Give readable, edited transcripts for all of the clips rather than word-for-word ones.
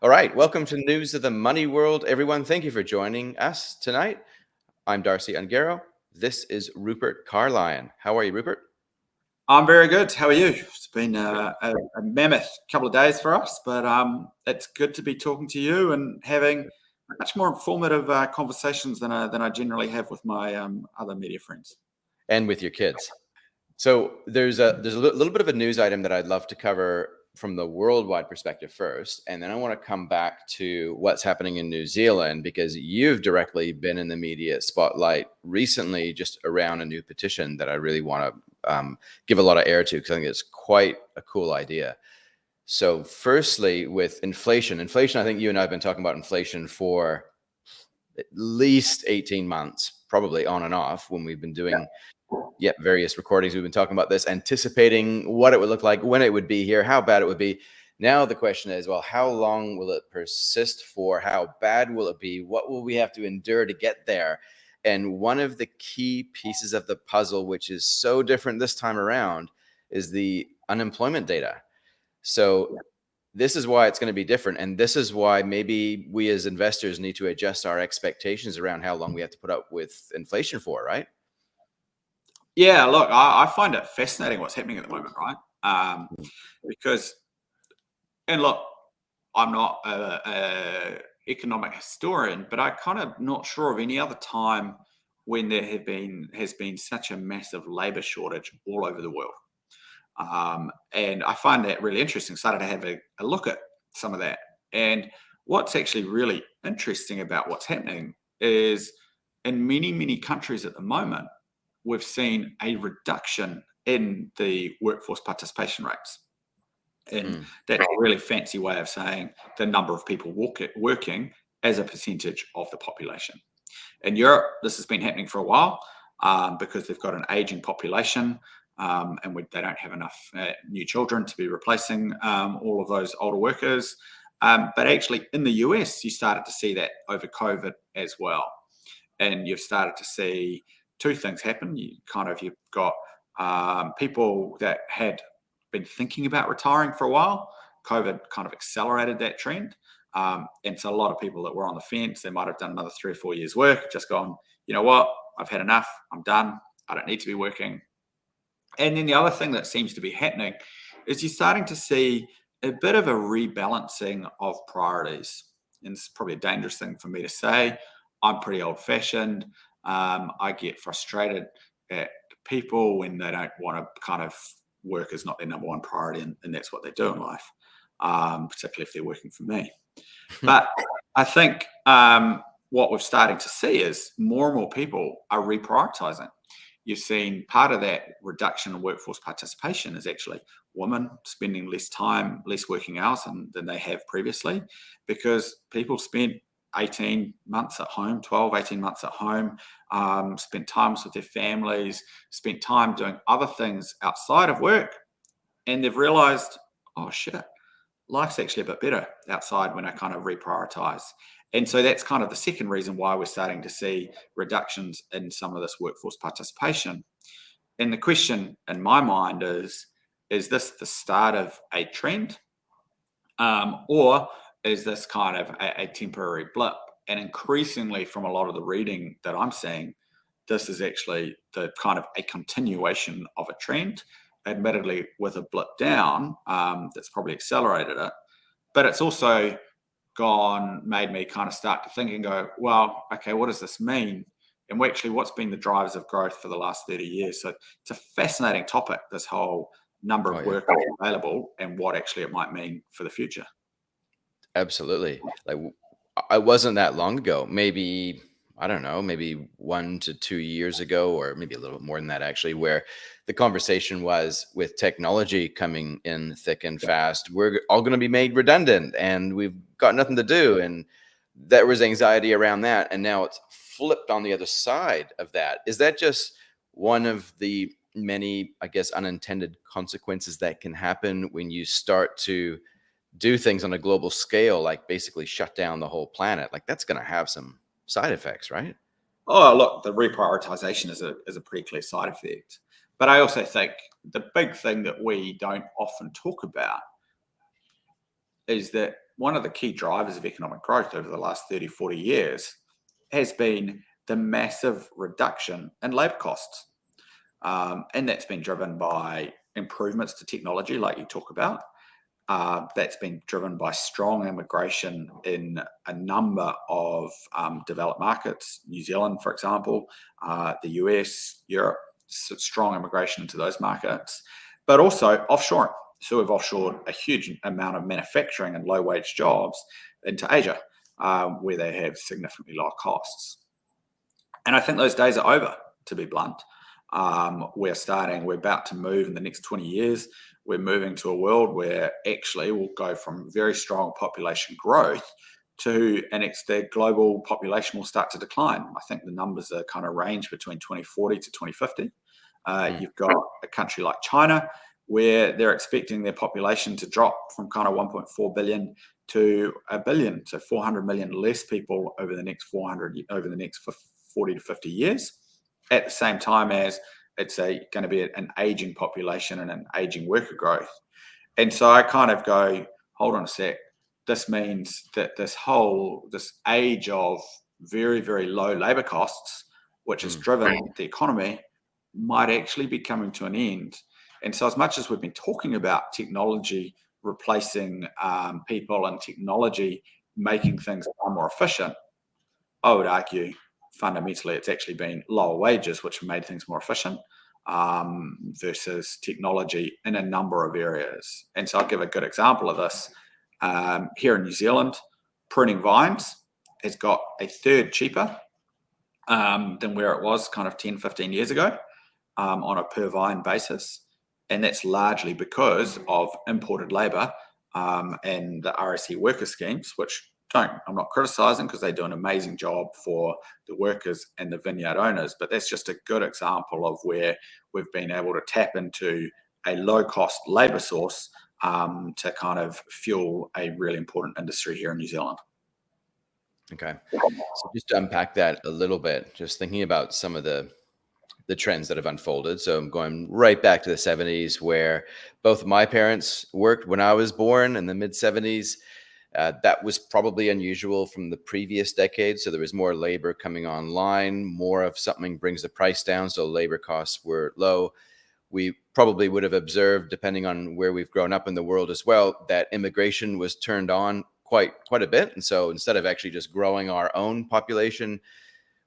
All right, welcome to News of the Money World, everyone. Thank you for joining us tonight. I'm Darcy Ungaro. This is Rupert Carlyon. How are you, Rupert? I'm very good. How are you? It's been Good. a mammoth couple of days for us, but it's good to be talking to you and having much more informative conversations than I generally have with my other media friends. And with your kids. So there's a little bit of a news item that I'd love to cover from the worldwide perspective first, and then I want to come back to what's happening in New Zealand because you've directly been in the media spotlight recently, just around a new petition that I really want to give a lot of air to because I think it's quite a cool idea. So, firstly, with inflation, I think you and I have been talking about inflation for at least 18 months, probably on and off when we've been doing various recordings. We've been talking about this, anticipating what it would look like, when it would be here, how bad it would be. Now the question is, well, how long will it persist for? How bad will it be? What will we have to endure to get there? And one of the key pieces of the puzzle, which is so different this time around, is the unemployment data. So this is why it's going to be different. And this is why maybe we as investors need to adjust our expectations around how long we have to put up with inflation for, right? Yeah, look, I find it fascinating what's happening at the moment, right? Because, and look, I'm not a economic historian, but I kind of not sure of any other time when there has been such a massive labour shortage all over the world. And I find that really interesting. Started to have a look at some of that. And what's actually really interesting about what's happening is in many, many countries at the moment, we've seen a reduction in the workforce participation rates. And that's a really fancy way of saying the number of people working as a percentage of the population. In Europe, this has been happening for a while because they've got an aging population. And they don't have enough new children to be replacing all of those older workers. But actually, in the US, you started to see that over COVID as well. And you've started to see two things happen. You've got people that had been thinking about retiring for a while. COVID kind of accelerated that trend. And so a lot of people that were on the fence, they might have done another 3 or 4 years work, just gone, you know what, I've had enough, I'm done, I don't need to be working. And then the other thing that seems to be happening is you're starting to see a bit of a rebalancing of priorities. And it's probably a dangerous thing for me to say. I'm pretty old fashioned. I get frustrated at people when they don't want to kind of work as not their number one priority, and that's what they do in life, particularly if they're working for me. But I think what we're starting to see is more and more people are reprioritizing. You've seen part of that reduction in workforce participation is actually women spending less time, less working hours than they have previously, because people spent 18 months at home, 12, 18 months at home, spent times with their families, spent time doing other things outside of work. And they've realized, oh shit, life's actually a bit better outside when I kind of reprioritize. And so that's kind of the second reason why we're starting to see reductions in some of this workforce participation. And the question in my mind is this the start of a trend? Or is this kind of a temporary blip? And increasingly, from a lot of the reading that I'm seeing, this is actually the kind of a continuation of a trend, admittedly with a blip down that's probably accelerated it. But it's also made me kind of start to think and go, well, okay, what does this mean? And actually, what's been the drivers of growth for the last 30 years? So it's a fascinating topic, this whole number of workers available and what actually it might mean for the future. Absolutely. Like I wasn't that long ago, maybe, I don't know, maybe 1 to 2 years ago, or maybe a little bit more than that actually, where the conversation was with technology coming in thick and fast, we're all going to be made redundant and we've got nothing to do. And there was anxiety around that. And now it's flipped on the other side of that. Is that just one of the many, I guess, unintended consequences that can happen when you start to do things on a global scale, like basically shut down the whole planet? Like that's going to have some side effects, right? Oh, look, the reprioritization is a pretty clear side effect. But I also think the big thing that we don't often talk about is that one of the key drivers of economic growth over the last 30, 40 years has been the massive reduction in labour costs. And that's been driven by improvements to technology, like you talk about. That's been driven by strong immigration in a number of developed markets, New Zealand, for example, the US, Europe, strong immigration into those markets, but also offshoring. So we've offshored a huge amount of manufacturing and low-wage jobs into Asia, where they have significantly lower costs. And I think those days are over, to be blunt. We're about to move in the next 20 years. We're moving to a world where actually we'll go from very strong population growth to the global population will start to decline. I think the numbers are kind of range between 2040 to 2050. You've got a country like China, where they're expecting their population to drop from kind of 1.4 billion to a billion, so 400 million less people over the next 40 to 50 years, at the same time as it's going to be an aging population and an aging worker growth. And so I kind of go, hold on a sec. This means that this age of very, very low labor costs, which has driven the economy, might actually be coming to an end. And so as much as we've been talking about technology replacing people and technology making things far more efficient, I would argue fundamentally it's actually been lower wages which have made things more efficient versus technology in a number of areas. And so I'll give a good example of this. Here in New Zealand, printing vines has got a third cheaper than where it was kind of 10, 15 years ago on a per vine basis. And that's largely because of imported labour and the RSE worker schemes, which I'm not criticising because they do an amazing job for the workers and the vineyard owners, but that's just a good example of where we've been able to tap into a low-cost labour source to kind of fuel a really important industry here in New Zealand. Okay. So just to unpack that a little bit, just thinking about some of the trends that have unfolded. So I'm going right back to the 70s, where both my parents worked when I was born in the mid 70s. That was probably unusual from the previous decade. So there was more labor coming online, more of something brings the price down. So labor costs were low. We probably would have observed, depending on where we've grown up in the world as well, that immigration was turned on quite a bit. And so instead of actually just growing our own population,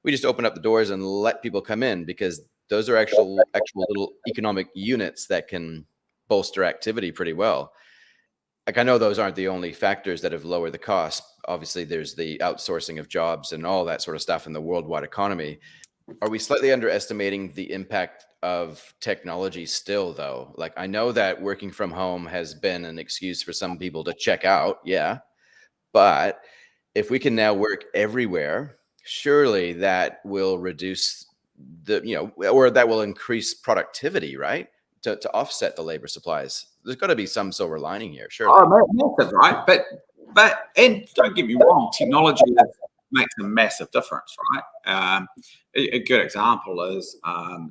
we just open up the doors and let people come in, because those are actual little economic units that can bolster activity pretty well. Like, I know those aren't the only factors that have lowered the cost. Obviously, there's the outsourcing of jobs and all that sort of stuff in the worldwide economy. Are we slightly underestimating the impact of technology still, though? Like, I know that working from home has been an excuse for some people to check out. Yeah. But if we can now work everywhere, surely that will reduce or that will increase productivity, right? To offset the labor supplies. There's got to be some silver lining here, surely. Oh, massive, right? But and don't get me wrong, technology makes a massive difference, right? A good example is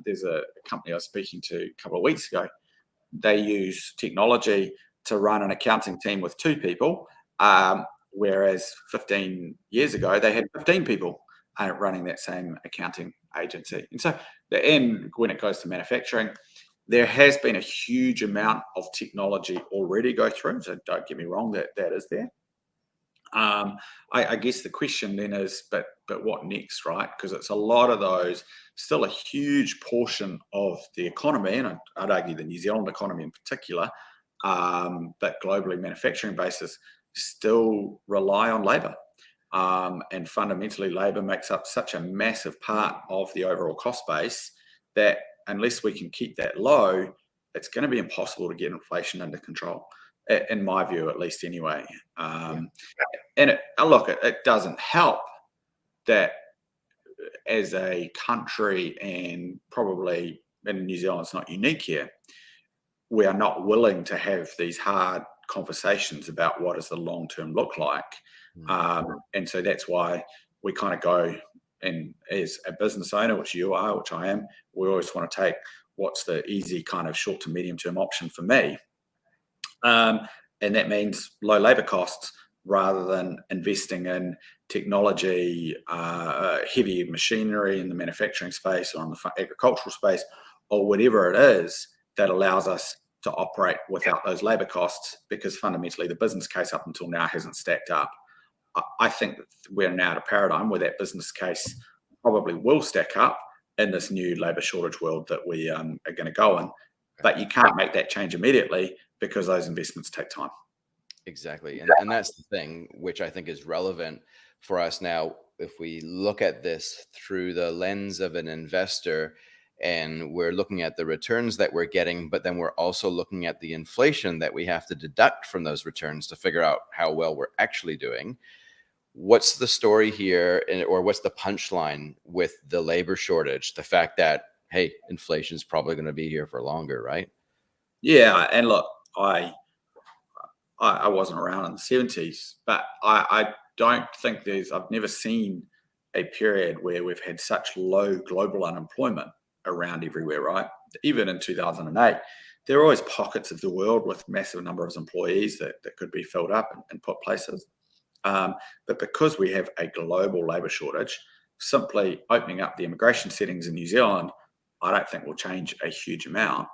there's a company I was speaking to a couple of weeks ago. They use technology to run an accounting team with 2 people, whereas 15 years ago they had 15 people running that same accounting agency. And so, when it goes to manufacturing, there has been a huge amount of technology already go through. So don't get me wrong, that is there. I guess the question then is, but what next, right? Because it's a lot of those, still a huge portion of the economy, and I'd argue the New Zealand economy in particular, but globally manufacturing basis, still rely on labour. And fundamentally, labour makes up such a massive part of the overall cost base that unless we can keep that low, it's going to be impossible to get inflation under control, in my view, at least anyway. And it doesn't help that as a country, and probably in New Zealand, it's not unique here, we are not willing to have these hard conversations about what does the long term look like. And so that's why we kind of go, and as a business owner, which you are, which I am, we always want to take what's the easy kind of short to medium term option for me. And that means low labor costs, rather than investing in technology, heavy machinery in the manufacturing space or in the agricultural space, or whatever it is that allows us to operate without those labor costs, because fundamentally the business case up until now hasn't stacked up. I think that we're now at a paradigm where that business case probably will stack up in this new labor shortage world that we are going to go in. But you can't make that change immediately because those investments take time. Exactly. And that's the thing, which I think is relevant for us now. If we look at this through the lens of an investor and we're looking at the returns that we're getting, but then we're also looking at the inflation that we have to deduct from those returns to figure out how well we're actually doing. What's the story here, or what's the punchline with the labor shortage? The fact that, hey, inflation is probably going to be here for longer, right? Yeah. And look, I wasn't around in the 70s, but I don't think I've never seen a period where we've had such low global unemployment around everywhere, right? Even in 2008, there are always pockets of the world with massive numbers of employees that could be filled up and put places. But because we have a global labour shortage, simply opening up the immigration settings in New Zealand, I don't think will change a huge amount.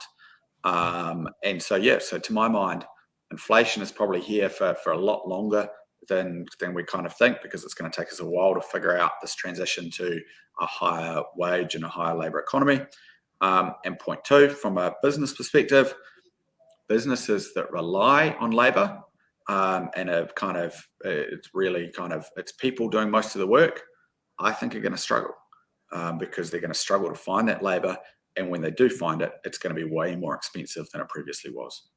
And so, yeah, so to my mind, inflation is probably here for a lot longer than we kind of think, because it's going to take us a while to figure out this transition to a higher wage and a higher labour economy. And point two, from a business perspective, businesses that rely on labour and have kind of, it's people doing most of the work, I think are going to struggle because they're going to struggle to find that labour. And when they do find it, it's going to be way more expensive than it previously was.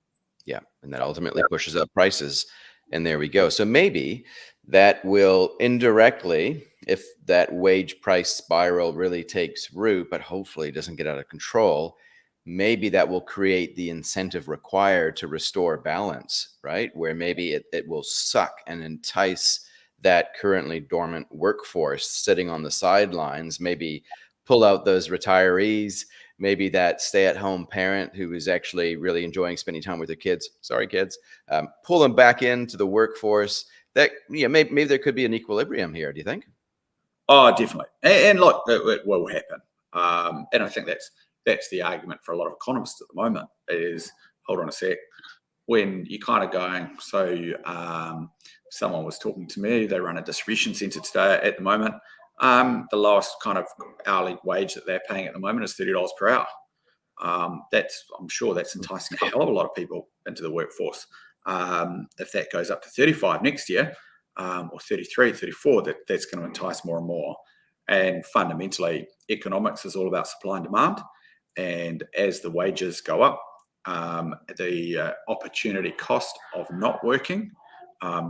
Yeah. And that ultimately pushes up prices. And there we go. So maybe that will indirectly, if that wage price spiral really takes root, but hopefully doesn't get out of control, maybe that will create the incentive required to restore balance, right? Where maybe it will suck and entice that currently dormant workforce sitting on the sidelines, maybe pull out those retirees, maybe that stay-at-home parent who is actually really enjoying spending time with their kids. Sorry, kids. Pull them back into the workforce. That, yeah, maybe there could be an equilibrium here. Do you think? Oh, definitely. And look, it will happen. And I think that's the argument for a lot of economists at the moment is, hold on a sec, when you're kind of going, so someone was talking to me, they run a distribution centre today at the moment. The lowest kind of hourly wage that they're paying at the moment is $30 per hour. I'm sure that's enticing a hell of a lot of people into the workforce. If that goes up to 35 next year, or 33, 34, that's going to entice more and more. And fundamentally, economics is all about supply and demand. And as the wages go up, the opportunity cost of not working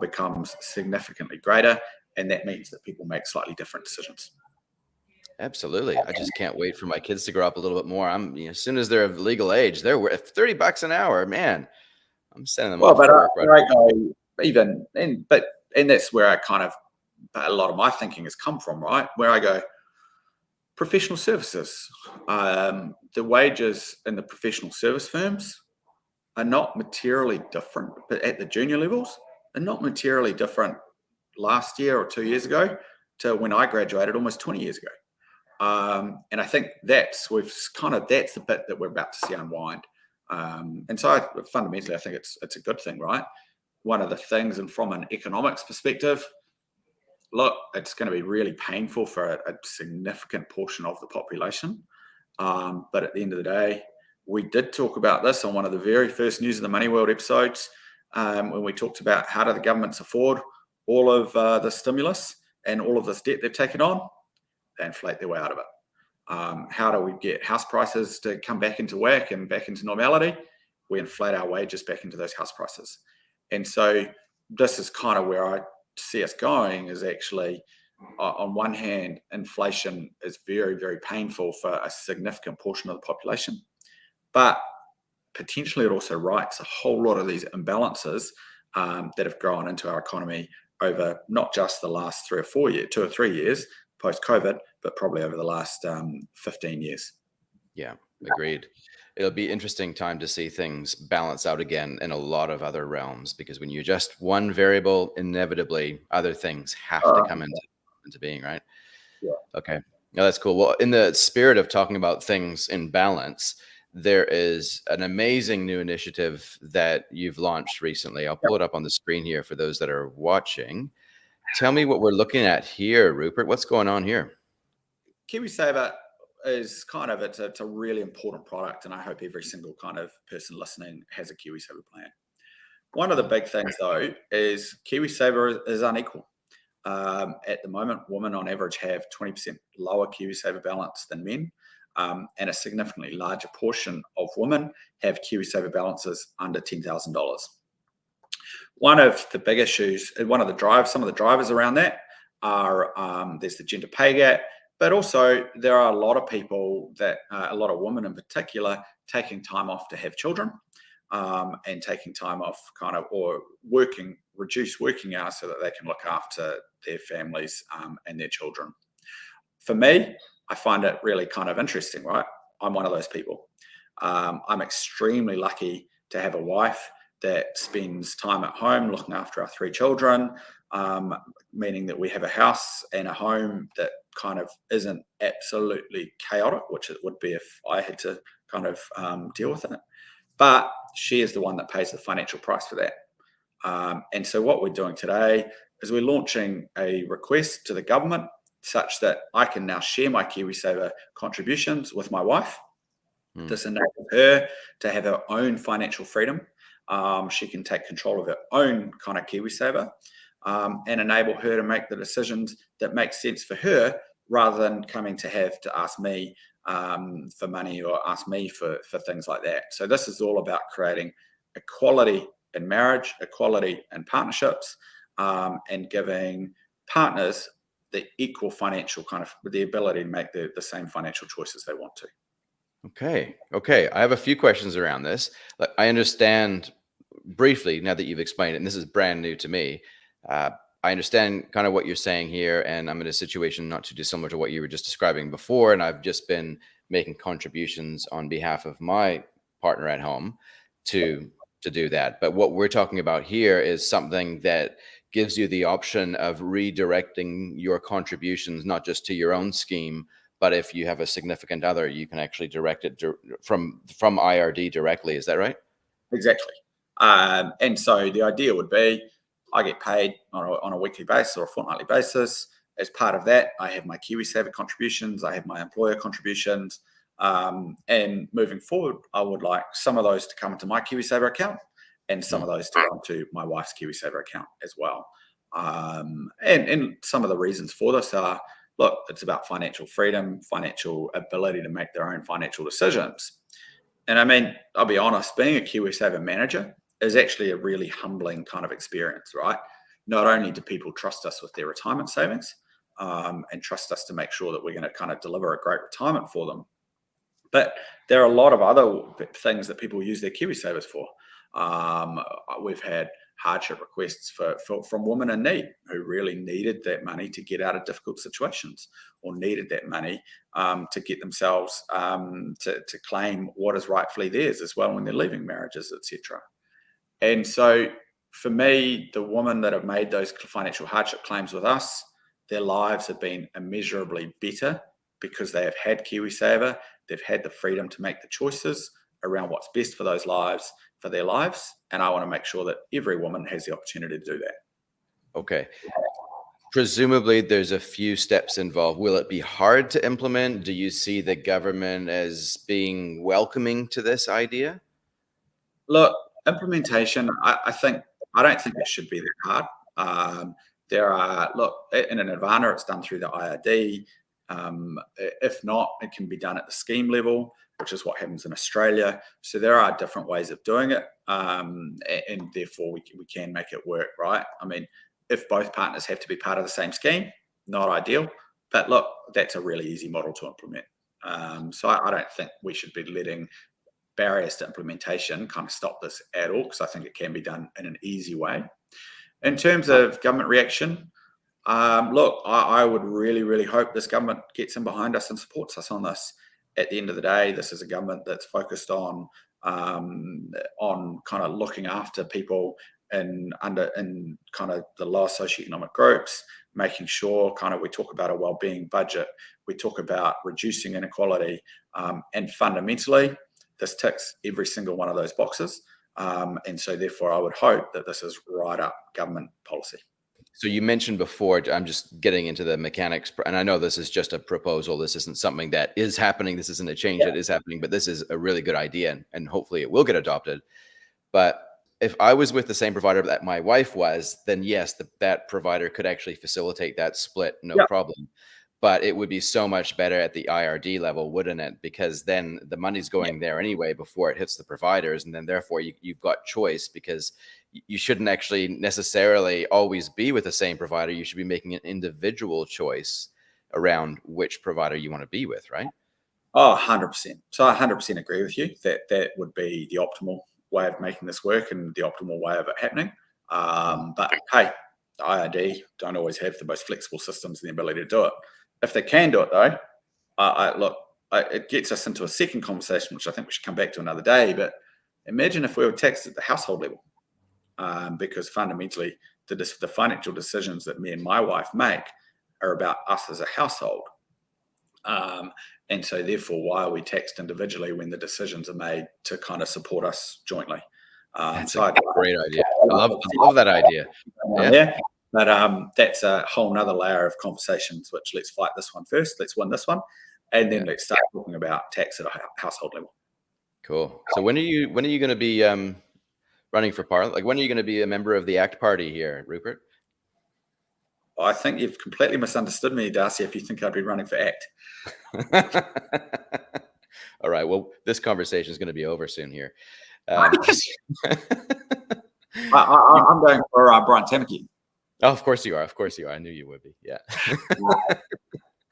becomes significantly greater. And that means that people make slightly different decisions. Absolutely. I just can't wait for my kids to grow up a little bit more. As soon as they're of legal age, they're worth $30 an hour, man. I'm sending them off to work right go and that's where I kind of, a lot of my thinking has come from, right? Where I go, professional services, the wages in the professional service firms are not materially different, but at the junior levels, are not materially different last year or 2 years ago to when I graduated almost 20 years ago. And I think that's the bit that we're about to see unwind. And so fundamentally, I think it's a good thing, right? One of the things, and from an economics perspective, look, it's going to be really painful for a significant portion of the population. But at the end of the day, we did talk about this on one of the very first News of the Money World episodes when we talked about how do the governments afford all of the stimulus and all of this debt they've taken on. They inflate their way out of it. How do we get house prices to come back into whack and back into normality? We inflate our wages back into those house prices. And so this is kind of where I see us going, is actually, on one hand, inflation is very, very painful for a significant portion of the population, but potentially it also rights a whole lot of these imbalances that have grown into our economy over not just the last 2 or 3 years post-COVID, but probably over the last 15 years. Yeah, agreed. It'll be interesting time to see things balance out again in a lot of other realms, because when you adjust one variable, inevitably other things have to come into being, right? Yeah. Okay. No, that's cool. Well, in the spirit of talking about things in balance, there is an amazing new initiative that you've launched recently. I'll pull it up on the screen here for those that are watching. Tell me what we're looking at here, Rupert. What's going on here? KiwiSaver is kind of, it's a really important product, and I hope every single kind of person listening has a KiwiSaver plan. One of the big things though is KiwiSaver is unequal. At the moment, women on average have 20% lower KiwiSaver balance than men, and a significantly larger portion of women have KiwiSaver balances under $10,000. One of the big issues, some of the drivers around that are there's the gender pay gap, but also there are a lot of people a lot of women in particular, taking time off to have children, and taking time off or reduce working hours so that they can look after their families and their children. For me, I find it really kind of interesting, right? I'm one of those people. I'm extremely lucky to have a wife that spends time at home looking after our 3 children, meaning that we have a house and a home that kind of isn't absolutely chaotic, which it would be if I had to kind of deal with it. But she is the one that pays the financial price for that. And so what we're doing today is we're launching a request to the government such that I can now share my KiwiSaver contributions with my wife. This enables her to have her own financial freedom. She can take control of her own kind of KiwiSaver, and enable her to make the decisions that make sense for her, rather than coming to have to ask me for money or ask me for things like that. So this is all about creating equality in marriage, equality in partnerships, and giving partners the equal financial the ability to make the same financial choices they want to. Okay. I have a few questions around this. I understand briefly now that you've explained it, and this is brand new to me. I understand kind of what you're saying here, and I'm in a situation not too dissimilar to what you were just describing before, and I've just been making contributions on behalf of my partner at home to do that. But what we're talking about here is something that gives you the option of redirecting your contributions not just to your own scheme, but if you have a significant other, you can actually direct it from IRD directly. Is that right? Exactly. And so the idea would be I get paid on a weekly basis or a fortnightly basis. As part of that, I have my KiwiSaver contributions, I have my employer contributions. And moving forward, I would like some of those to come into my KiwiSaver account and some of those to go into my wife's KiwiSaver account as well. And some of the reasons for this are, look, it's about financial freedom, financial ability to make their own financial decisions. And I mean, I'll be honest, being a KiwiSaver manager is actually a really humbling kind of experience, right? Not only do people trust us with their retirement savings, and trust us to make sure that we're going to kind of deliver a great retirement for them, but there are a lot of other things that people use their KiwiSavers for. We've had hardship requests from women in need who really needed that money to get out of difficult situations, or needed that money to get themselves to claim what is rightfully theirs as well when they're leaving marriages, etc. And so for me, the women that have made those financial hardship claims with us, their lives have been immeasurably better because they have had KiwiSaver. They've had the freedom to make the choices around what's best for those lives, for their lives. And I want to make sure that every woman has the opportunity to do that. Okay. Presumably there's a few steps involved. Will it be hard to implement? Do you see the government as being welcoming to this idea? Look, implementation, I don't think it should be that hard. In an Nirvana, it's done through the IRD. If not, it can be done at the scheme level, which is what happens in Australia. So there are different ways of doing it, and therefore we can make it work, right? I mean, if both partners have to be part of the same scheme, not ideal. But look, that's a really easy model to implement. So I don't think we should be letting barriers to implementation kind of stop this at all, because I think it can be done in an easy way. In terms of government reaction, look, I would really, really hope this government gets in behind us and supports us on this. at the end of the day, this is a government that's focused on kind of looking after people in kind of the lower socioeconomic groups, making sure kind of we talk about a well-being budget, we talk about reducing inequality, and fundamentally, this ticks every single one of those boxes. And so therefore, I would hope that this is right up government policy. So you mentioned before, I'm just getting into the mechanics, and I know this is just a proposal. This isn't something that is happening. This isn't a change that is happening, but this is a really good idea, and hopefully it will get adopted. But if I was with the same provider that my wife was, then yes, that provider could actually facilitate that split, no problem. But it would be so much better at the IRD level, wouldn't it? Because then the money's going there anyway before it hits the providers. And then therefore you've got choice, because you shouldn't actually necessarily always be with the same provider. You should be making an individual choice around which provider you want to be with, right? Oh, 100%. So I 100% agree with you that that would be the optimal way of making this work and the optimal way of it happening. But hey, IRD don't always have the most flexible systems and the ability to do it. If they can do it, though, it gets us into a second conversation, which I think we should come back to another day. But imagine if we were taxed at the household level, because fundamentally, the financial decisions that me and my wife make are about us as a household. And so therefore, why are we taxed individually when the decisions are made to kind of support us jointly? That's a great idea. I love that idea. Yeah. But that's a whole nother layer of conversations, which let's fight this one first. Let's win this one. And then let's start talking about tax at a household level. Cool. So when are you going to be running for parliament? Like, when are you going to be a member of the ACT Party here, Rupert? I think you've completely misunderstood me, Darcy, if you think I'd be running for ACT. All right. Well, this conversation is going to be over soon here. I'm going for Brian Tamaki. Oh, of course you are. Of course you are. I knew you would be. Yeah.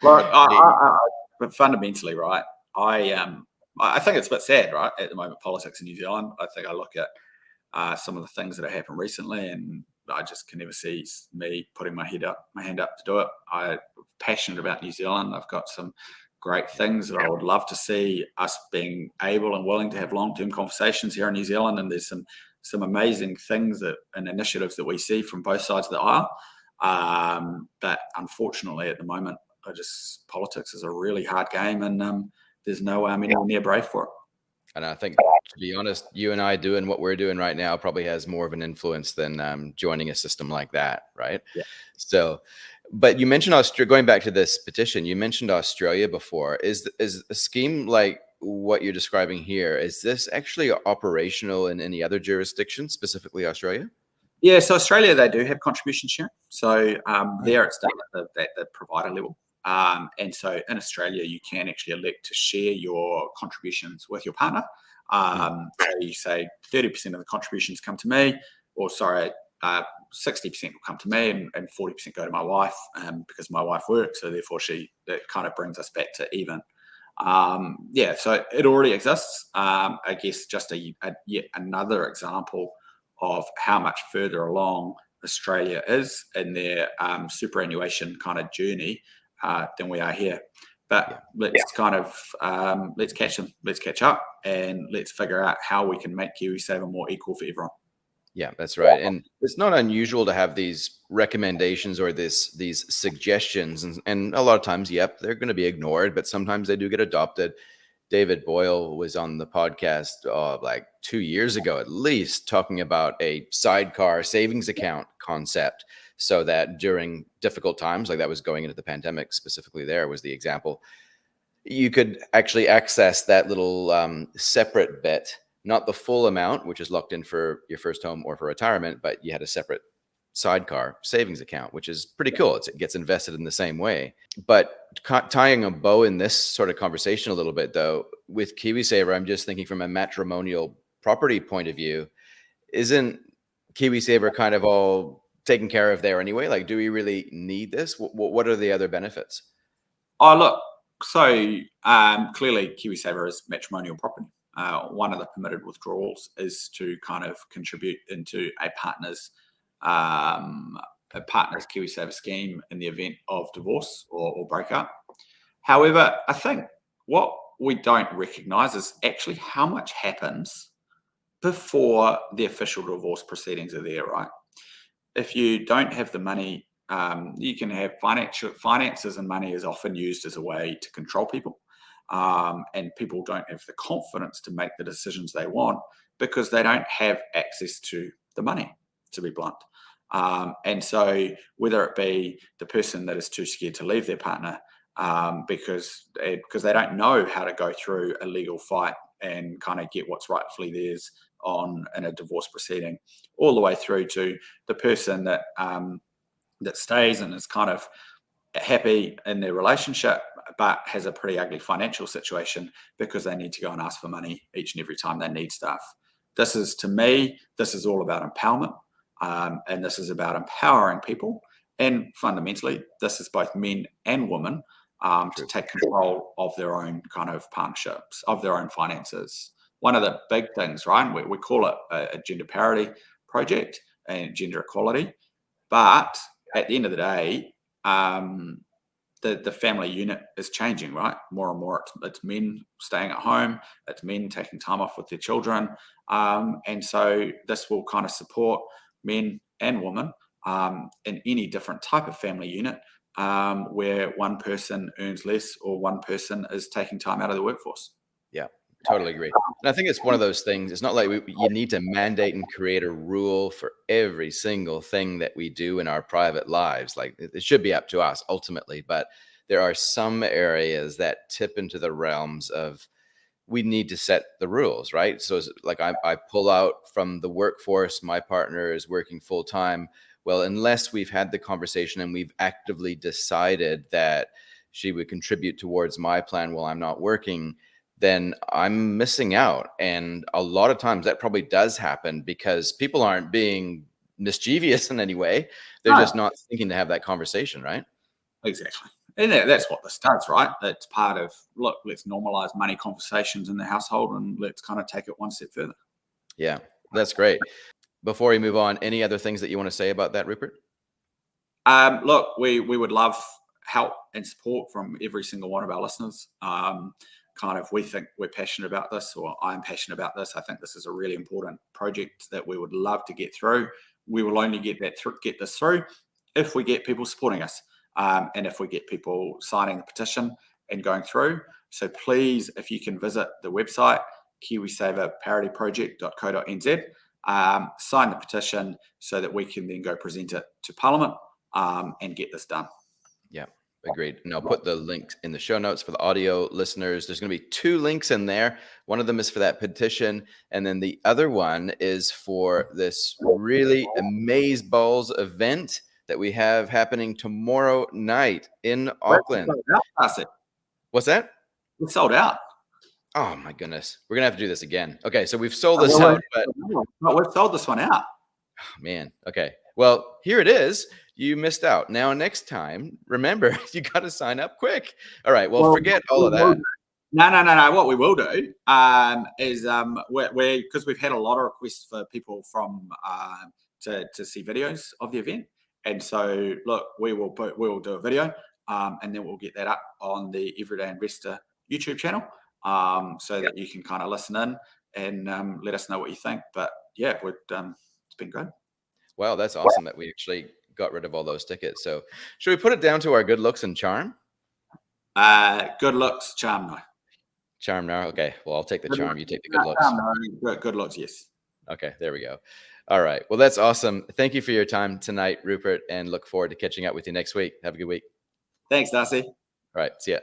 But fundamentally, right, I think it's a bit sad, right, at the moment, politics in New Zealand. I think I look at some of the things that have happened recently, and I just can never see me putting my hand up to do it. I'm passionate about New Zealand. I've got some great things that I would love to see us being able and willing to have long-term conversations here in New Zealand. And there's some amazing things and initiatives that we see from both sides of the aisle. But unfortunately, at the moment, politics is a really hard game, and there's no way I'm anywhere near brave for it. And I think, to be honest, you and I doing what we're doing right now probably has more of an influence than joining a system like that, right? Yeah. So, but you mentioned Australia. Going back to this petition, you mentioned Australia before. Is a scheme like what you're describing here, is this actually operational in any other jurisdictions, specifically Australia? Yeah, so Australia, they do have contribution sharing. So there it's done at the provider level. And so in Australia, you can actually elect to share your contributions with your partner. So you say 30% of the contributions come to me, or 60% will come to me, and 40% go to my wife, because my wife works. So therefore, that kind of brings us back to even. So it already exists. I guess just yet another example of how much further along Australia is in their superannuation kind of journey than we are here. But let's catch up, and let's figure out how we can make KiwiSaver more equal for everyone. Yeah, that's right. And it's not unusual to have these recommendations or these suggestions. And a lot of times, they're going to be ignored, but sometimes they do get adopted. David Boyle was on the podcast like 2 years ago, at least, talking about a sidecar savings account concept, so that during difficult times, like that was going into the pandemic specifically, there was the example, you could actually access that little separate bit, not the full amount, which is locked in for your first home or for retirement, but you had a separate sidecar savings account, which is pretty cool. It gets invested in the same way. But tying a bow in this sort of conversation a little bit, though, with KiwiSaver, I'm just thinking from a matrimonial property point of view, isn't KiwiSaver kind of all taken care of there anyway? Like, do we really need this? What are the other benefits? Oh, look, so clearly KiwiSaver is matrimonial property. One of the permitted withdrawals is to kind of contribute into a partner's KiwiSaver scheme in the event of divorce or breakup. However, I think what we don't recognize is actually how much happens before the official divorce proceedings are there, right? If you don't have the money, you can have finances, and money is often used as a way to control people. And people don't have the confidence to make the decisions they want because they don't have access to the money, to be blunt. And so, whether it be the person that is too scared to leave their partner because they don't know how to go through a legal fight and kind of get what's rightfully theirs in a divorce proceeding, all the way through to the person that that stays and is kind of happy in their relationship, but has a pretty ugly financial situation because they need to go and ask for money each and every time they need stuff. This is, to me, this is all about empowerment, and this is about empowering people. And fundamentally, this is both men and women to take control of their own kind of partnerships, of their own finances. One of the big things, right? We call it a gender parity project and gender equality, but at the end of the day, the family unit is changing, right? More and more, it's men staying at home, it's men taking time off with their children, and so this will kind of support men and women in any different type of family unit where one person earns less or one person is taking time out of the workforce. Yeah, totally agree. And I think it's one of those things. It's not like you need to mandate and create a rule for every single thing that we do in our private lives. Like, it should be up to us ultimately, but there are some areas that tip into the realms of we need to set the rules, right? So it's like I pull out from the workforce, my partner is working full time. Well, unless we've had the conversation and we've actively decided that she would contribute towards my plan while I'm not working, then I'm missing out. And a lot of times that probably does happen because people aren't being mischievous in any way. They're just not thinking to have that conversation, right? Exactly. And that's what this does, right? It's part of, look, let's normalize money conversations in the household and let's kind of take it one step further. Yeah, that's great. Before we move on, any other things that you want to say about that, Rupert? Look, we would love help and support from every single one of our listeners. We think we're passionate about this, or I'm passionate about this. I think this is a really important project that we would love to get through. We will only get this through if we get people supporting us, and if we get people signing the petition and going through. So please, if you can visit the website, KiwiSaver.co.nz, sign the petition so that we can then go present it to Parliament and get this done. Yeah, agreed. And I'll put the links in the show notes for the audio listeners. There's going to be 2 links in there. One of them is for that petition, and then the other one is for this really amazeballs event that we have happening tomorrow night in Auckland. What's that? We're sold out. Oh my goodness. We're gonna have to do this again. Okay, so we've sold this out, but we've sold this one out. Oh, man. Okay. Well, here it is. You missed out. Now, next time, remember, you got to sign up quick. All right. Well, forget all of that. No. What we will do is because we've had a lot of requests for people from to see videos of the event, and so look, we will do a video, and then we'll get that up on the Everyday Investor YouTube channel, so that you can kind of listen in and let us know what you think. But yeah, it's been good. Wow, that's awesome that we actually got rid of all those tickets. So should we put it down to our good looks and charm? Good looks, charm, no. Charm, no. Okay. Well, I'll take the charm. You take the good looks. Charm, no. Good looks, yes. Okay, there we go. All right. Well, that's awesome. Thank you for your time tonight, Rupert, and look forward to catching up with you next week. Have a good week. Thanks, Darcy. All right. See ya.